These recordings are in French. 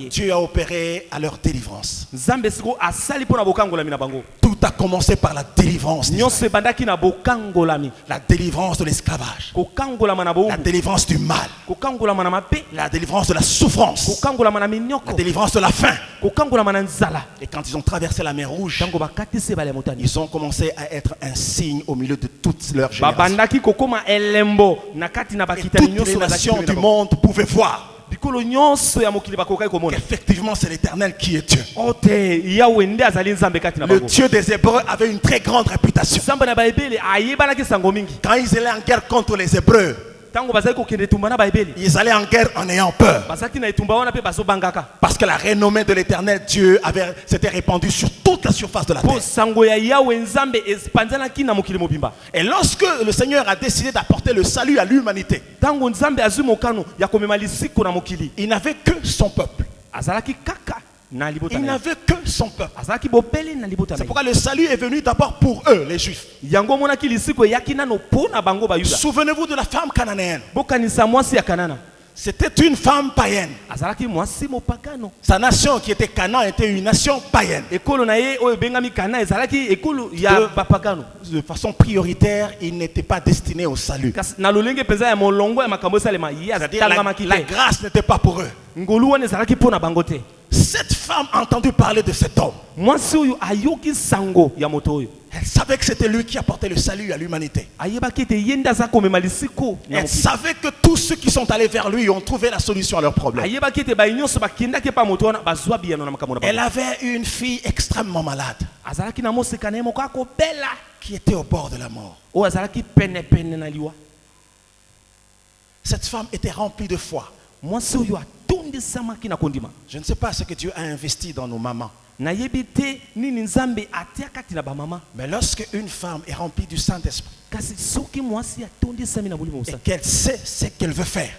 Dieu a opéré à leur délivrance. Tout a commencé par la délivrance d'Israël. La délivrance de l'esclavage, la délivrance du mal, la délivrance de la souffrance, la délivrance de la faim. Et quand ils ont traversé la mer Rouge, ils ont commencé à être un signe au milieu de toutes leurs générations. Et toutes les nations du monde pouvaient voir qu'effectivement c'est l'Éternel qui est Dieu. Le Dieu des Hébreux avait une très grande réputation. Quand ils allaient en guerre contre les Hébreux, ils allaient en guerre en ayant peur. Parce que la renommée de l'Éternel Dieu s'était répandue sur toute la surface de la terre. Et lorsque le Seigneur a décidé d'apporter le salut à l'humanité, il n'avait que son peuple. Il n'avait que son peuple. C'est pourquoi le salut est venu d'abord pour eux, les Juifs. Souvenez-vous de la femme cananéenne. C'était une femme païenne. Sa nation qui était Canaan était une nation païenne. De façon prioritaire, il n'était pas destiné au salut. C'est-à-dire la grâce n'était pas pour eux. Cette femme a entendu parler de cet homme. Elle savait que c'était lui qui apportait le salut à l'humanité. Elle savait que tous ceux qui sont allés vers lui ont trouvé la solution à leurs problèmes. Elle avait une fille extrêmement malade qui était au bord de la mort. Cette femme était remplie de foi. Je ne sais pas ce que Dieu a investi dans nos mamans. Mais lorsque une femme est remplie du Saint-Esprit et qu'elle sait ce qu'elle veut faire,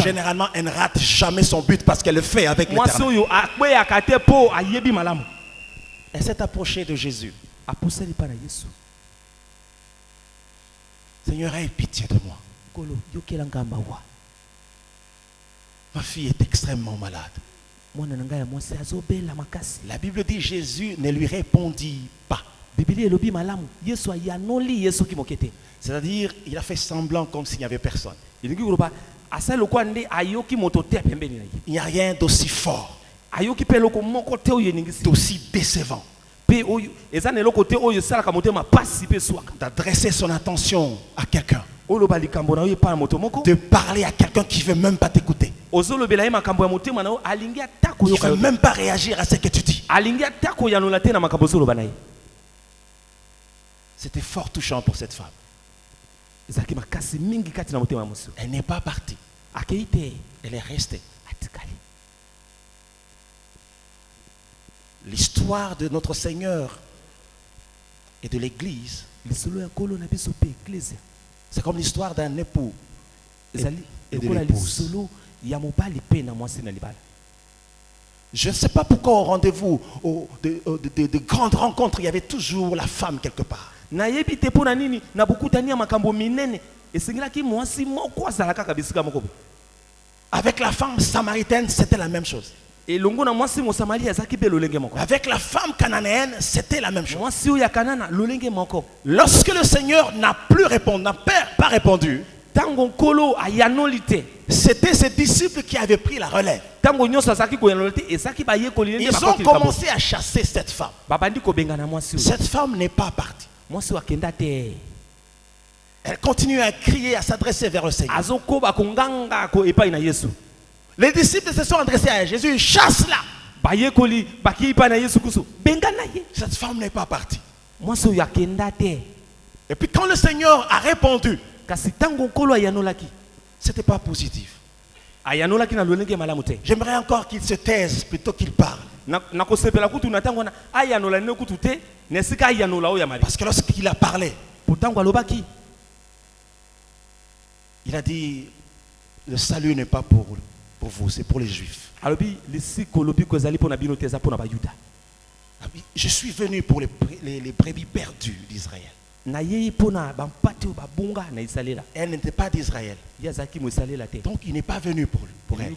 généralement elle ne rate jamais son but parce qu'elle le fait avec l'Éternel. Elle s'est approchée de Jésus. Seigneur, aie pitié de moi. Ma fille est extrêmement malade. La Bible dit Jésus ne lui répondit pas. C'est-à-dire, il a fait semblant comme s'il n'y avait personne. Il n'y a rien d'aussi fort, d'aussi décevant, d'adresser son attention à quelqu'un, de parler à quelqu'un qui ne veut même pas t'écouter, qui ne veut même pas réagir à ce que tu dis. C'était fort touchant pour cette femme. Elle n'est pas partie. Elle est restée. L'histoire de notre Seigneur et de l'Église, c'est comme l'histoire d'un époux et de l'épouse. Je ne sais pas pourquoi au rendez-vous de grandes rencontres, il y avait toujours la femme quelque part. Avec la femme samaritaine, c'était la même chose. Avec la femme cananéenne, c'était la même chose. Lorsque le Seigneur n'a pas répondu, c'était ses disciples qui avaient pris la relève. Ils ont commencé à chasser cette femme. Cette femme n'est pas partie. Elle continue à crier, à s'adresser vers le Seigneur. Les disciples se sont adressés à Jésus, chasse-la. Cette femme n'est pas partie. Et puis quand le Seigneur a répondu, c'était pas positif. J'aimerais encore qu'il se taise plutôt qu'il parle. Parce que lorsqu'il a parlé, il a dit, le salut n'est pas pour vous, c'est pour les Juifs. Je suis venu pour les brebis perdues d'Israël. Elle n'était pas d'Israël. Donc il n'est pas venu pour elle.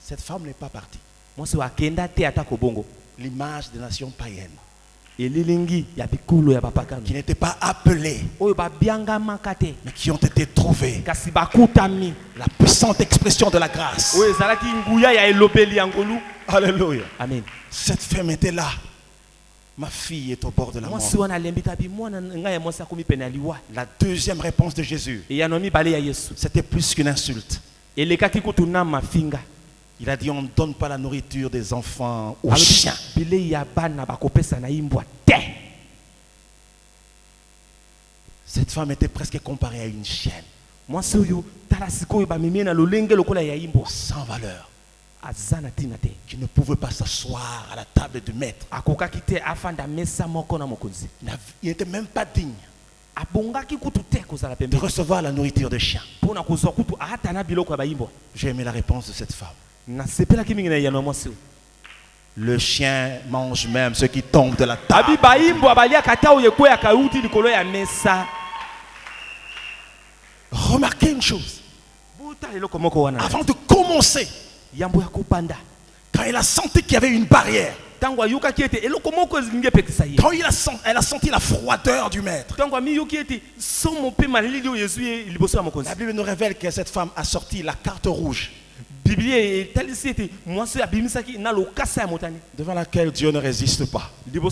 Cette femme n'est pas partie. L'image des nations païennes qui n'étaient pas appelées, mais qui ont été trouvées. La puissante expression de la grâce. Alléluia. Amen. Cette femme était là. Ma fille est au bord de la mort. La deuxième réponse de Jésus, c'était plus qu'une insulte. Il a dit, on ne donne pas la nourriture des enfants aux chiens. Cette femme était presque comparée à une chienne. Sans valeur. Qui ne pouvait pas s'asseoir à la table du maître. Il n'était même pas digne de recevoir la nourriture des chiens. J'ai aimé la réponse de cette femme. Le chien mange même ceux qui tombent de la table. Remarquez une chose. Avant de commencer, quand elle a senti qu'il y avait une barrière, quand elle a senti la froideur du maître, la Bible nous révèle que cette femme a sorti la carte rouge devant laquelle Dieu ne résiste pas. Vous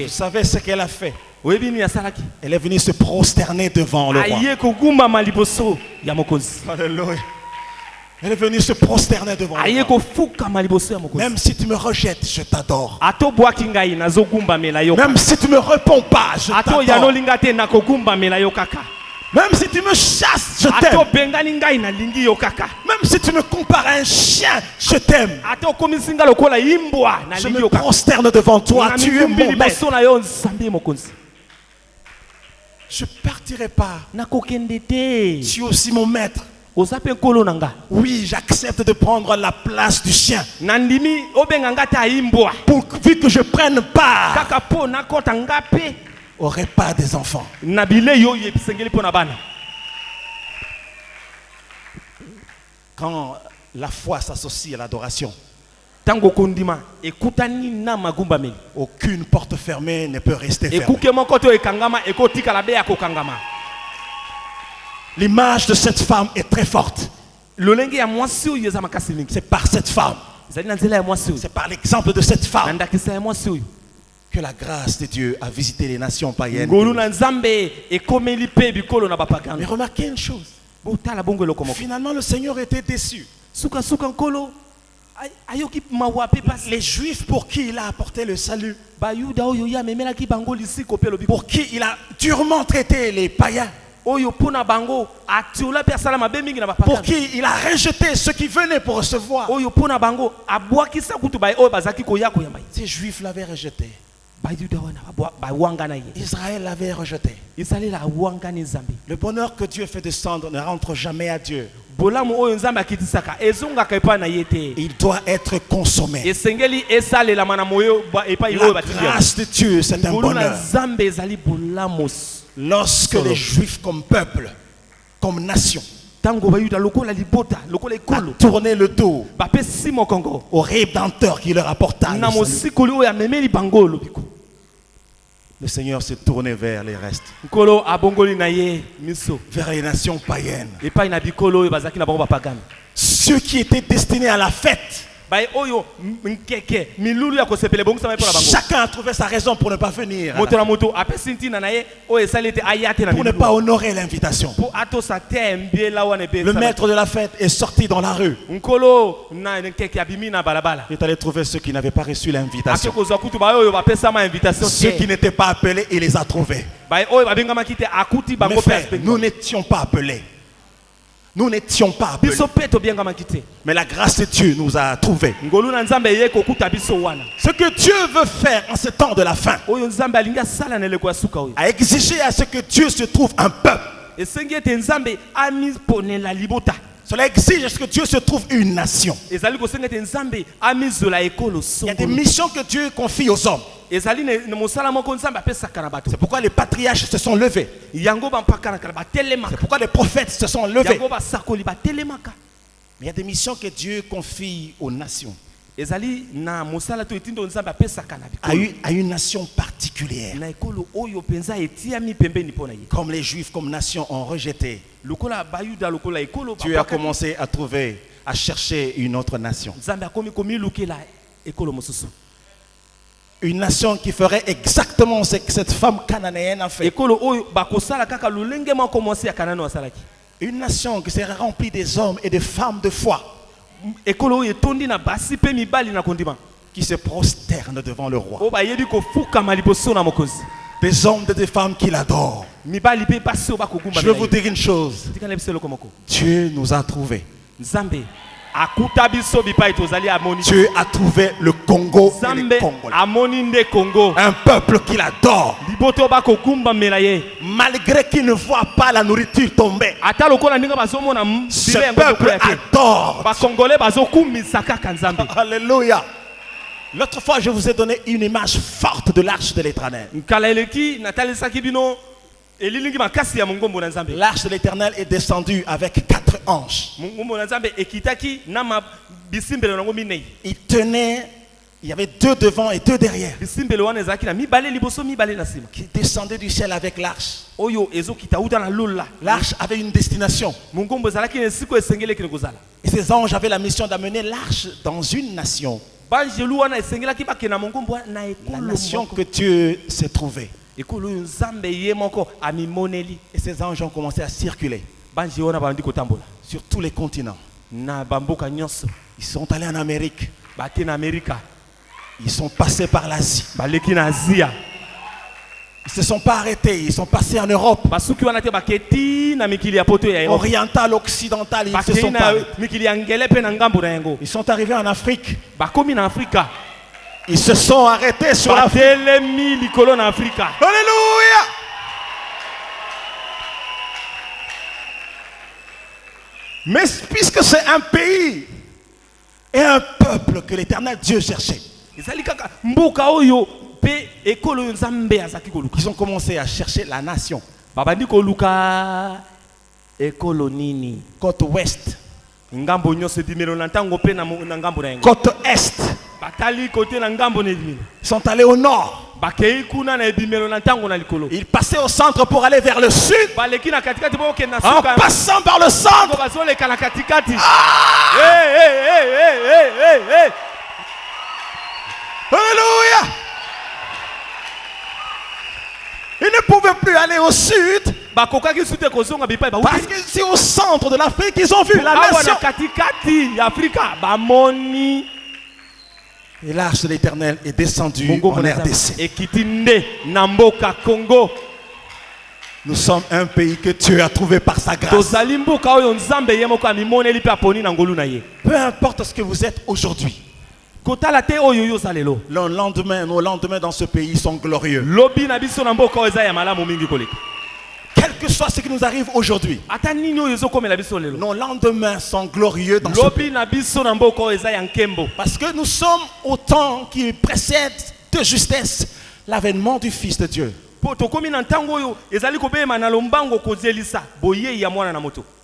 savez ce qu'elle a fait? Elle est venue se prosterner devant le roi. Alléluia. Elle est venue se prosterner devant le roi. Même si tu me rejettes, je t'adore. Même si tu me réponds pas, je t'adore. Même si tu me chasses, je t'aime. Même si tu me compares à un chien, je t'aime. Je me prosterne devant toi. Tu es mon maître. Je ne partirai pas. Tu es aussi mon maître. Oui, j'accepte de prendre la place du chien. Vu que je prenne part au repas des enfants. Quand la foi s'associe à l'adoration, aucune porte fermée ne peut rester fermée. L'image de cette femme est très forte. C'est par cette femme, c'est par l'exemple de cette femme que la grâce de Dieu a visité les nations païennes. Mais remarquez une chose. Finalement, le Seigneur était déçu. Les Juifs pour qui il a apporté le salut, pour qui il a durement traité les païens, pour qui il a rejeté ceux qui venaient pour recevoir. Ces Juifs l'avaient rejeté. Israël l'avait rejeté. Le bonheur que Dieu fait descendre ne rentre jamais à Dieu. Il doit être consommé. La grâce de Dieu, c'est un bonheur. Lorsque les Juifs comme peuple, comme nation, a tourné le dos au Rédempteur qui leur apporta le Seigneur s'est tourné vers les restes, vers les nations païennes, ceux qui étaient destinés à la fête. Chacun a trouvé sa raison pour ne pas venir, pour ne pas honorer l'invitation. Le maître de la fête est sorti dans la rue. Il est allé trouver ceux qui n'avaient pas reçu l'invitation. Ceux qui n'étaient pas appelés, il les a trouvés. Mais frère, nous n'étions pas appelés. Nous n'étions pas appelés. Mais la grâce de Dieu nous a trouvés. Ce que Dieu veut faire en ce temps de la fin, a exigé à ce que Dieu se trouve un peuple. Cela exige à ce que Dieu se trouve une nation. Il y a des missions que Dieu confie aux hommes. C'est pourquoi les patriarches se sont levés. C'est pourquoi les prophètes se sont levés. Mais il y a des missions que Dieu confie aux nations. À une nation particulière. Comme les Juifs, comme nation, ont rejeté. Dieu a commencé à chercher une autre nation. Une nation qui ferait exactement ce que cette femme cananéenne a fait. Une nation qui serait remplie des hommes et des femmes de foi. Qui se prosternent devant le roi. Des hommes et des femmes qui l'adorent. Je veux vous dire une chose. Dieu nous a trouvés. Dieu a trouvé le Congo et les Congolais. Un peuple qui l'adore. Malgré qu'il ne voit pas la nourriture tomber. Ce peuple adore. Alléluia. L'autre fois, je vous ai donné une image forte de l'arche de l'Éternel. L'arche de l'Éternel est descendue avec 4 anges. Il y avait 2 devant et 2 derrière. Qui descendaient du ciel avec l'arche. L'arche avait une destination. Et ces anges avaient la mission d'amener l'arche dans une nation. La nation que Dieu s'est trouvée. Et ces anges ont commencé à circuler sur tous les continents. Ils sont allés en Amérique. Ils sont passés par l'Asie. Ils ne se sont pas arrêtés, ils sont passés en Europe. Oriental, occidental, ils se sont pas. Ils sont arrivés en Afrique. Ils se sont arrêtés sur l'Afrique. Alléluia! Mais puisque c'est un pays et un peuple que l'Éternel Dieu cherchait, ils ont commencé à chercher la nation. Côte ouest, côte est. Ils sont allés au nord. Ils passaient au centre pour aller vers le sud. En passant par le centre. Alléluia. Ils ne pouvaient plus aller au sud. Parce que c'est au centre de l'Afrique qu'ils ont vu la nation. Et l'arche de l'Éternel est descendue en RDC. Nous sommes un pays que Dieu a trouvé par sa grâce. Peu importe ce que vous êtes aujourd'hui. Nos lendemains dans ce pays sont glorieux. Quel que soit ce qui nous arrive aujourd'hui, nos lendemains sont glorieux dans ce pays. Parce que nous sommes au temps qui précède de justesse l'avènement du Fils de Dieu.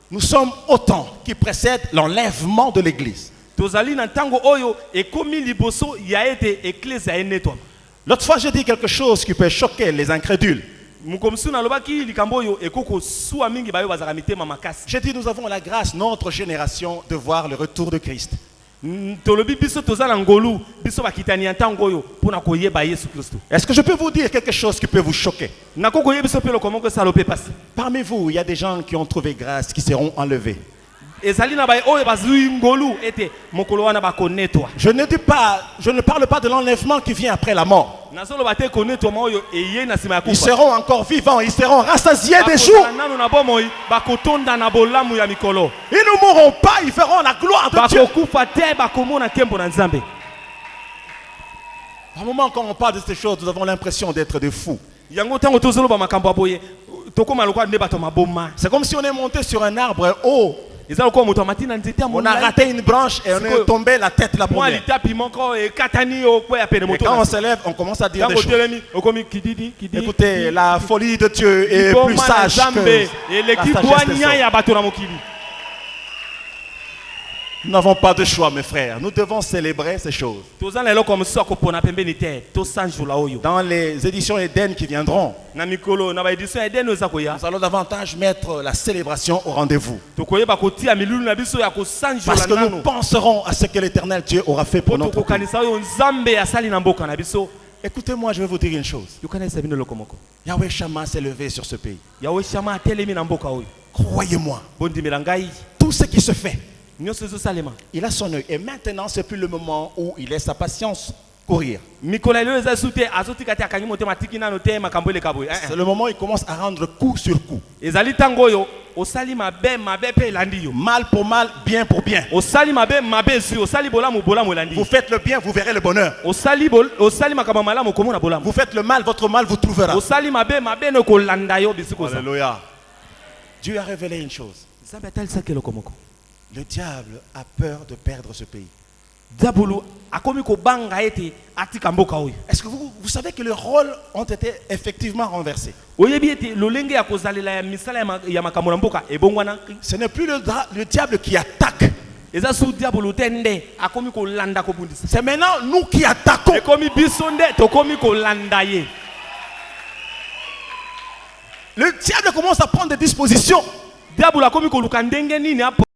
Nous sommes au temps qui précède l'enlèvement de l'Église. L'autre fois, j'ai dit quelque chose qui peut choquer les incrédules. J'ai dit, nous avons la grâce, notre génération, de voir le retour de Christ. Est-ce que je peux vous dire quelque chose qui peut vous choquer? Parmi vous, il y a des gens qui ont trouvé grâce, qui seront enlevés. Je ne parle pas de l'enlèvement qui vient après la mort. Ils seront encore vivants, ils seront rassasiés des jours. Ils ne mourront pas, ils verront la gloire de Dieu. À un moment quand on parle de ces choses, nous avons l'impression d'être des fous. C'est comme si on est monté sur un arbre haut On a raté une branche et on est tombé la tête la première. Et quand on se lève, on commence à dire des choses. Écoutez, la folie de Dieu est plus sage que la sagesse des hommes. Nous n'avons pas de choix, mes frères. Nous devons célébrer ces choses. Dans les éditions Eden qui viendront, nous allons davantage mettre la célébration au rendez-vous. Parce que nous penserons à ce que l'Éternel Dieu aura fait pour notre pays. Écoutez-moi, je vais vous dire une chose. Yahweh Shammah s'est levé sur ce pays. Croyez-moi, tout ce qui se fait, il a son œil. Et maintenant, ce n'est plus le moment où il laisse sa patience courir. C'est le moment où il commence à rendre coup sur coup. Mal pour mal, bien pour bien. Vous faites le bien, vous verrez le bonheur. Vous faites le mal, votre mal vous trouvera. Alléluia. Dieu a révélé une chose. Le diable a peur de perdre ce pays. Est-ce que vous savez que les rôles ont été effectivement renversés? Ce n'est plus le diable qui attaque. C'est maintenant nous qui attaquons. Le diable commence à prendre des dispositions.